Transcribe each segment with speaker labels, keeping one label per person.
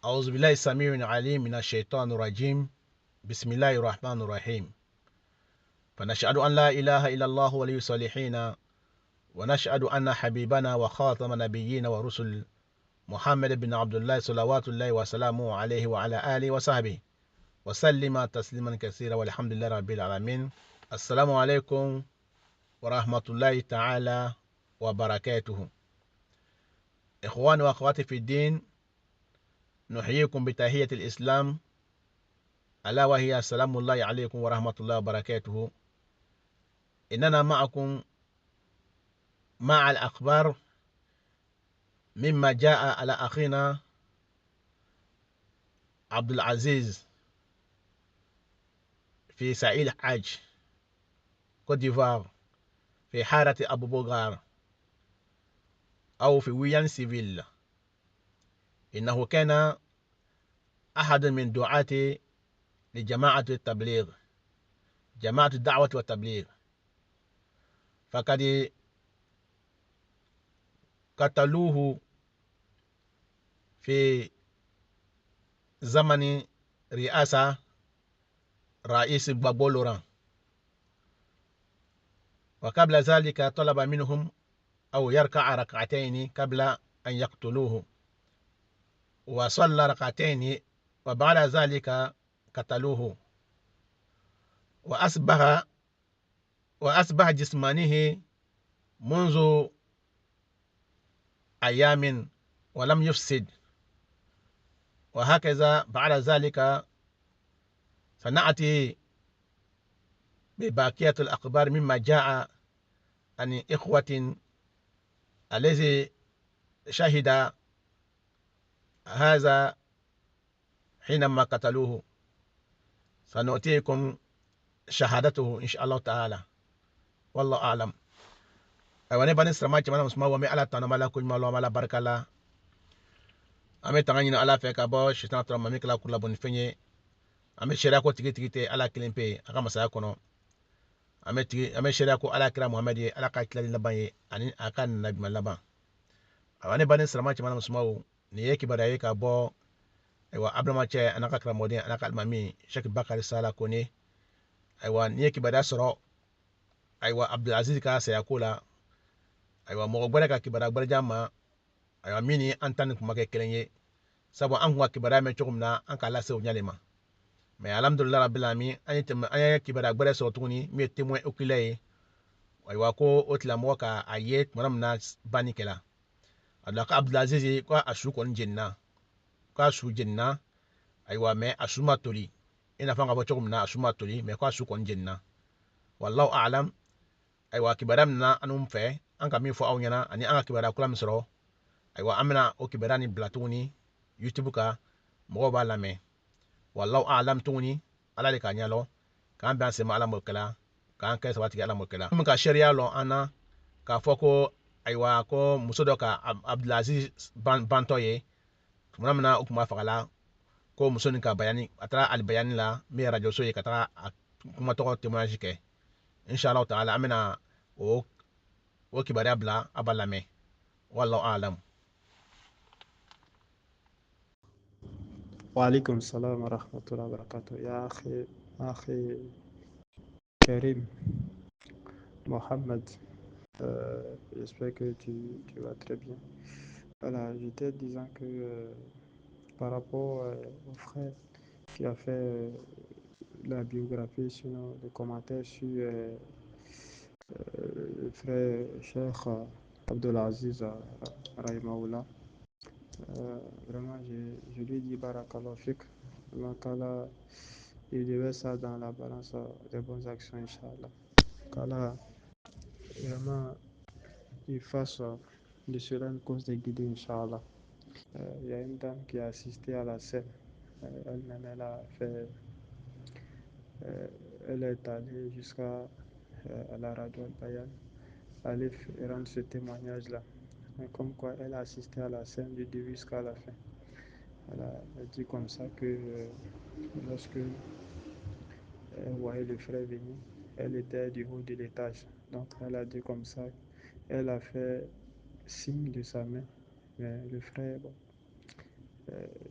Speaker 1: أعوذ بالله السميع العليم من الشيطان الرجيم. بسم الله الرحمن الرحيم. فنشهد أن لا إله إلا الله ولي الصالحين، ونشهد أن حبيبنا وخاتم نبيين ورسل محمد بن عبد الله صلوات الله وسلامه عليه وعلى آله وصحبه وسلم تسليما كثيرا، والحمد لله رب العالمين. السلام عليكم ورحمة الله تعالى وبركاته. إخواني وأخواتي في الدين، نحييكم بتحية الإسلام، ألا وهي السلام الله عليكم ورحمة الله وبركاته. إننا معكم مع الأخبار مما جاء على أخينا عبد العزيز في سعيد حاج كوت ديفوار، في حارة أبو بوغار أو في ويان سيفيل. إنه كان أحد من دعاة لجماعة التبليغ، جماعة الدعوة والتبليغ، فقد قتلوه في زمن رئاسة رئيس بابو لوران، وقبل ذلك طلب منهم أو يركع ركعتين قبل أن يقتلوه، وصلى ركعتين، وبعد ذلك قتلوه، وأصبح جسمانه منذ أيام ولم يفسد. وهكذا بعد ذلك سنأتي بباقية الأخبار مما جاء عن إخوة الذي شهد هذا حينما قتلوه، سنؤتيكم شهادته إن شاء الله تعالى، والله أعلم. wani bani sirama cɛmana musoman wa mi ala tanu mala ko ɲuman lɔ mala barika la. An bɛ tanga ɲini ala fɛ ka bɔ sitan tɔrɔ ma min kɛla kula bɔni fɛn ye. An bɛ sariya ko tigi tɛ ala kelen pe a ka masaya kɔnɔ. An bɛ sariya ko ala kira muhamɛdi ye, ala ka tilali laban ye ani a ka nabiɲuman laban. Wani bani sirama cɛmana musoman, nin ye kibaruya ye ka bɔ ayiwa abudama cɛ ana ka karamɔgɔden ana ka alimami Sheikh Bakari Sala Kone. Ayiwa nin ye kibaruya sɔrɔ ayiwa Abdulaziz ka saya ko la. Ayiwa mɔgɔ gbɛrɛ ka kibaruya gbɛrɛjan ma, ayiwa min ni an ta ni kuma kɛ kelen ye, sabu an kun ka kibaruya mɛn cogo min na an k'a lase o ɲɛ de ma. Mais alhamdulilayi rabbil alamin, an ye kibaruya gbɛrɛ sɔrɔ tuguni min ye témoin oculaire ye, ayiwa ko o tigilamɔgɔ ka a ye tuma min na banni kɛla. A dɔn ko Abdulaziz ko a su kɔni jenina, ko a su jenina, ayiwa mais a su ma toli i n'a fɔ an ka fɔ cogo min na a su ma toli, mais ko a su kɔni jenina. Wallahu a'lam. Ayiwa kibaruya min na an fɛ an ka min fɔ aw ɲɛna ani an ka kibaruya kura min sɔrɔ, ayiwa an bɛna o kibaruya ni bila tuguni YouTube kan, mɔgɔw b'a lamɛn. Wallahu a'lam tuguni, ala de k'a ɲɛlɔ, k'an bɛn an sen ma ala m'o kɛla, k'an kɛ sabatigi ala m'o kɛla. Min ka sariya lɔ an na k'a fɔ ko ayiwa ko muso dɔ ka Abdulaziz bantɔ ye tuma min na o tun b'a fagala, ko muso nin ka bayani, a taara alibayani la min ye radio so ye ka taga a kuma tɔgɔ témoignage kɛ. Inshallah ta'ala an bɛna o kibaruya bila a b'a lamɛn. Wallahu a'lam.
Speaker 2: وعليكم السلام ورحمة الله وبركاته. يا أخي Karim Mohamed, j'espère que tu vas très bien. Voilà, j'étais disant que par rapport au frère qui a fait la biographie, sinon le commentaire sur le frère Cheikh Abdelaziz Rahimaoula, vraiment je lui dis Barakallah Fik. Allah il devait ça dans la balance des bonnes actions, Inch'Allah. Qu'Allah vraiment il fasse de cela une cause de guider, Inch'Allah. Il y a une dame qui a assisté à la scène. Elle-même, elle a fait. Elle est allée jusqu'à la radio Al-Bayan, aller rendre ce témoignage-là. Comme quoi, elle a assisté à la scène du début jusqu'à la fin. Elle a dit comme ça que lorsque elle voyait le frère venir, elle était du haut de l'étage. Donc, elle a dit comme ça, elle a fait signe de sa main. Mais le frère, bon,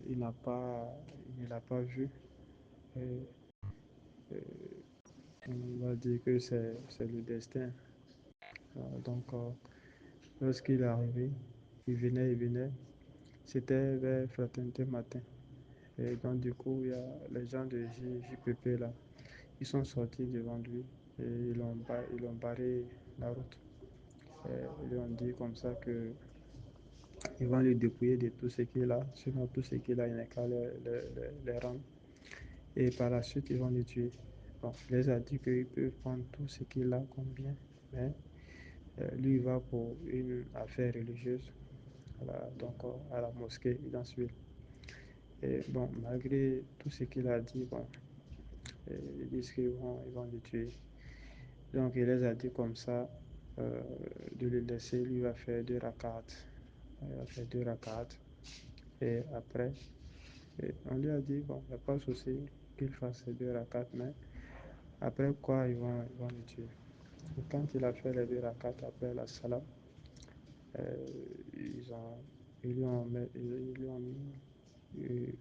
Speaker 2: il n'a pas, il ne l'a pas vu. Et, euh, on va dire que c'est le destin. Donc, lorsqu'il est arrivé, il venait. C'était vers Fraternité Matin. Et donc, du coup, il y a les gens de JPP là. Ils sont sortis devant lui et ils ont barré la route. Et ils lui ont dit comme ça que ils vont lui dépouiller de tout ce qu'il a, sinon tout ce qu'il a, il n'est qu'à les rendre. Et par la suite, ils vont le tuer. Bon, il les a dit qu'ils peuvent prendre tout ce qu'il a comme bien, mais lui, il va pour une affaire religieuse, donc à la mosquée Ilansville. Et bon, malgré tout ce qu'il a dit, bon, ils disent ils vont le tuer. Donc, il les a dit comme ça, euh, de le laisser, lui va faire 2 rakats. Il va faire 2 rakats. Et après, on lui a dit, bon, il n'y a pas de souci qu'il fasse ces 2 rakats, mais après quoi, ils vont le tuer. Et quand il a fait les 2 rakats après la salam, euh, ils, ont, ils lui ont mis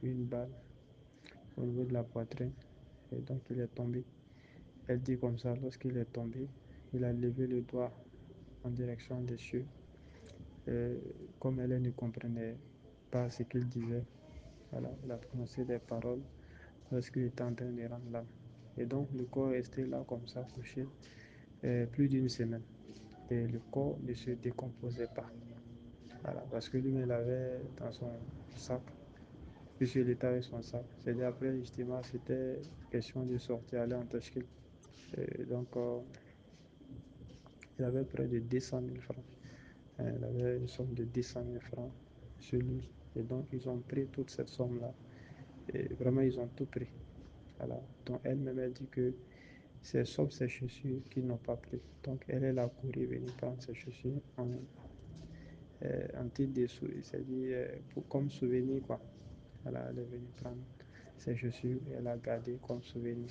Speaker 2: une balle au niveau de la poitrine. Et donc, il est tombé. Elle dit comme ça, lorsqu'il est tombé, il a levé le doigt en direction des cieux. Et comme elle ne comprenait pas ce qu'il disait, voilà, il a prononcé des paroles lorsqu'il était en train de rendre l'âme. Et donc le corps est resté là comme ça, couché, plus d'une semaine. Et le corps ne se décomposait pas. Voilà, parce que lui, il avait dans son sac, puisqu'il était avec son sac. C'est-à-dire après, justement, c'était question de sortir, aller en Tachkil. Et donc, il avait près de 200 000 francs. Il avait une somme de 200 000 francs sur lui. Et donc, ils ont pris toute cette somme-là. Et vraiment, ils ont tout pris. Voilà. Donc, elle-même, elle dit que c'est sauf ses chaussures qu'ils n'ont pas pris. Donc, elle a couru venir prendre ses chaussures en titre de c'est-à-dire comme souvenir, quoi. Voilà, elle est venue prendre ses chaussures et elle a gardé comme souvenir.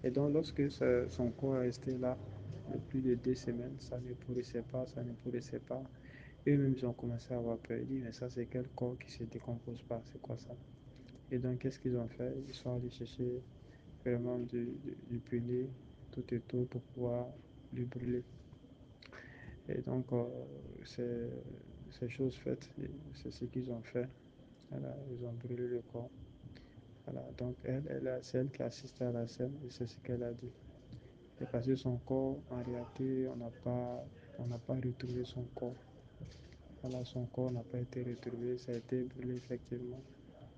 Speaker 2: Et donc, lorsque son corps est resté là, plus de 2 semaines, ça ne pourrissait pas, ça ne pourrissait pas. Eux-mêmes, ils ont commencé à avoir peur. Ils disent, mais ça, c'est quel corps qui ne se décompose pas? C'est quoi ça? Et donc, qu'est-ce qu'ils ont fait? Ils sont allés chercher vraiment du pneu tout et tout pour pouvoir le brûler. Et donc, c'est chose faite, c'est ce qu'ils ont fait. Voilà, ils ont brûlé le corps. Voilà, donc c'est elle qui assiste à la scène et c'est ce qu'elle a dit. Et parce que son corps, en réalité, on n'a pas retrouvé son corps. Voilà, son corps n'a pas été retrouvé, ça a été brûlé effectivement.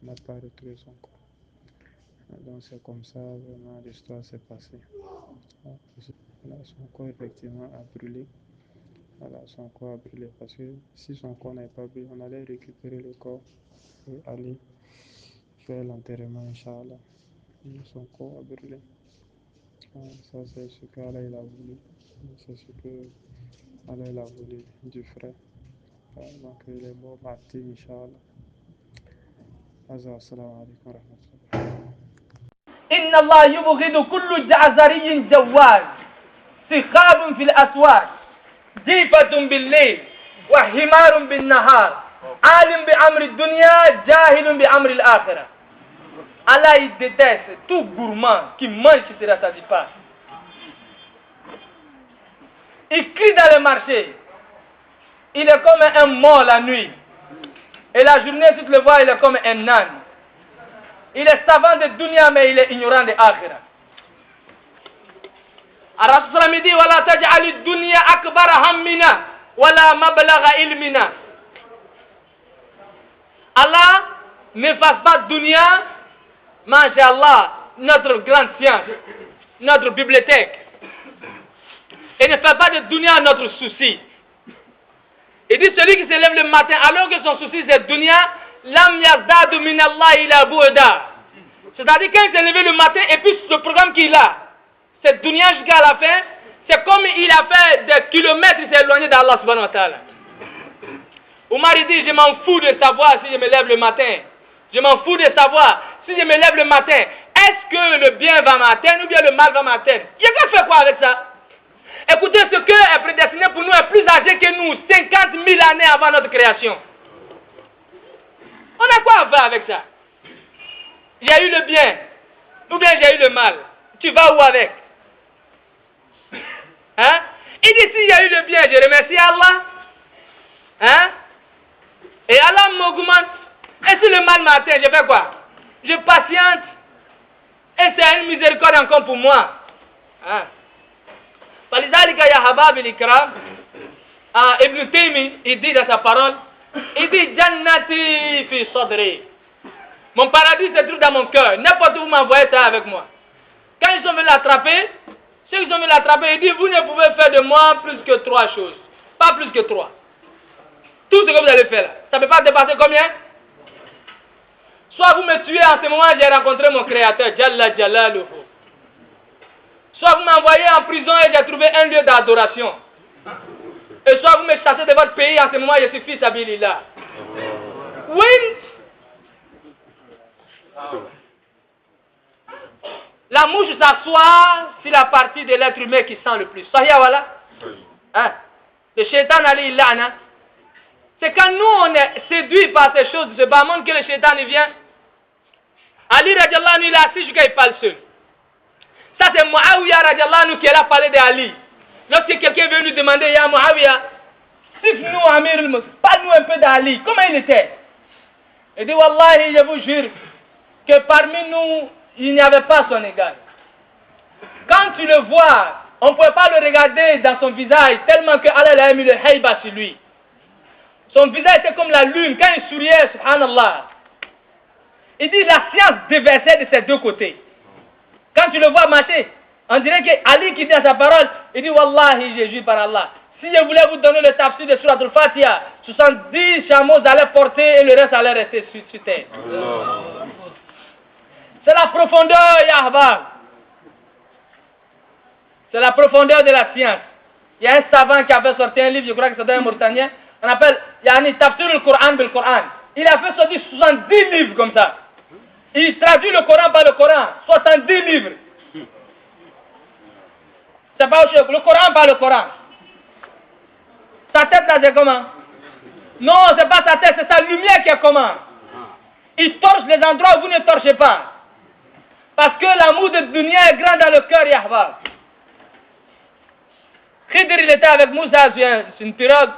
Speaker 2: On n'a pas retrouvé son corps. Donc c'est comme ça vraiment l'histoire s'est passée. Voilà, son corps effectivement a brûlé. Voilà, son corps a brûlé parce que si son corps n'avait pas brûlé, on allait récupérer le corps et aller faire l'enterrement, Inch'Allah. Son corps a brûlé. Ça, c'est ce qu'Allah il a voulu. C'est ce que Allah il a voulu du frère. Donc, il est mort martyr, Inch'Allah. Assalamu alaikum wa rahmatullah.
Speaker 3: إن الله يبغض كل جعزري جواد سخاب في الأسواق جيفة بالليل وحمار بالنهار عالم بأمر الدنيا جاهل بأمر الآخرة. Allah il déteste tout gourmand qui mange qui ne rassasie pas. Il crie dans le marché. Il est comme un mort la nuit. Et la journée, tu le vois, il est comme un âne. Il est savant de dunya, mais il est ignorant de akhira. Ar-Rasul me dit, wala taj'ali dunya akbar hammina, wala mablagha ilmina. Allah ne fasse pas dunya, masha'Allah, notre grande science, notre bibliothèque. Et ne fait pas de dunya notre souci. Il dit, celui qui se lève le matin, alors que son souci c'est dunya, lam yazdadu min Allah ila bu'da. C'est-à-dire quand il s'est levé le matin et puis ce programme qu'il a, cette dunya jusqu'à la fin, c'est comme il a fait des kilomètres, il s'est éloigné d'Allah subhanahu wa ta'ala. Omar il dit, je m'en fous de savoir si je me lève le matin. Je m'en fous de savoir si je me lève le matin, est-ce que le bien va m'atteindre ou bien le mal va m'atteindre. Il a qu'à faire quoi avec ça? Écoutez, ce qui est prédestiné pour nous est plus âgé que nous, 50 000 années avant notre création. On a quoi à faire avec ça? J'ai eu le bien, ou bien j'ai eu le mal. Tu vas où avec? Hein? Il dit si j'ai eu le bien, je remercie Allah. Hein? Et Allah m'augmente. Et si le mal m'atteint, je fais quoi? Je patiente. Et c'est une miséricorde encore pour moi. Hein? فلذلك يا حباب الكرام Ibn Taymi, il dit dans sa parole, il dit Jannati fi sadri. Mon paradis se trouve dans mon cœur. N'importe où vous m'envoyez ça avec moi. Quand ils sont venus l'attraper, ceux qui sont venus l'attraper, il dit vous ne pouvez faire de moi plus que 3 choses. Pas plus que 3. Tout ce que vous allez faire là. Ça ne peut pas dépasser combien? Soit vous me tuez en ce moment, j'ai rencontré mon créateur, Jalla Jalaluhu. Soit vous m'envoyez en prison et j'ai trouvé un lieu d'adoration. Et soit vous me chassez de votre pays, en ce moment je suis fils Abilillah. Oui. La mouche s'assoit sur la partie de l'être humain qui sent le plus. Sahih voilà. Hein? Le shaitan Ali Lana. C'est quand nous on est séduit par ces choses de ce bas monde que le shaitan il vient. Ali radiallahu anhu il est assis jusqu'à il parle seul. Ça c'est Muawiyah radiallahu anhu qui est là parler d'Ali. Lorsque quelqu'un veut lui demander, Ya Muawiyah, siffle-nous Amir al-Mu'minin, parle-nous un peu d'Ali, comment il était? Il dit, Wallahi, je vous jure, que parmi nous, il n'y avait pas son égal. Quand tu le vois, on ne pouvait pas le regarder dans son visage, tellement que Allah a mis le haïba sur lui. Son visage était comme la lune, quand il souriait, subhanallah. Il dit, la science déversait de ses deux côtés. Quand tu le vois marcher, on dirait que Ali qui dit à sa parole, il dit Wallahi, je jure par Allah. Si je voulais vous donner le tafsir de Surat al-Fatiha, 70 chameaux allaient porter et le reste allait rester sur terre. C'est la profondeur, Yahba. C'est la profondeur de la science. Il y a un savant qui a fait sortir un livre, je crois que c'est un Mauritanien, on appelle Yani Tafsir al-Qur'an bil Qur'an. Il a fait sortir 70 livres comme ça. Il traduit le Coran par le Coran, 70 livres. C'est pas le Coran par le Coran. Sa tête là c'est comment? Non, c'est pas sa tête, c'est sa lumière qui est comment? Il torche les endroits où vous ne torchez pas. Parce que l'amour de dunya est grand dans le cœur, Yahba. Khidr il était avec Moussa sur une pirogue.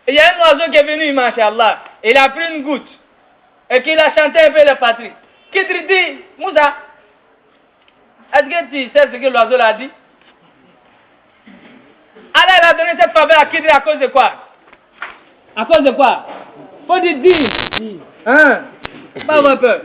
Speaker 3: Et il y a un oiseau qui est venu, masha'Allah. Il a pris une goutte. Et qu'il a chanté un peu la patrie. Khidr dit, Moussa, est-ce que tu sais ce que l'oiseau l'a dit? Allah a donné cette faveur à Khidr à cause de quoi? À cause de quoi? Faut dire dis. Hein? Pas un peu.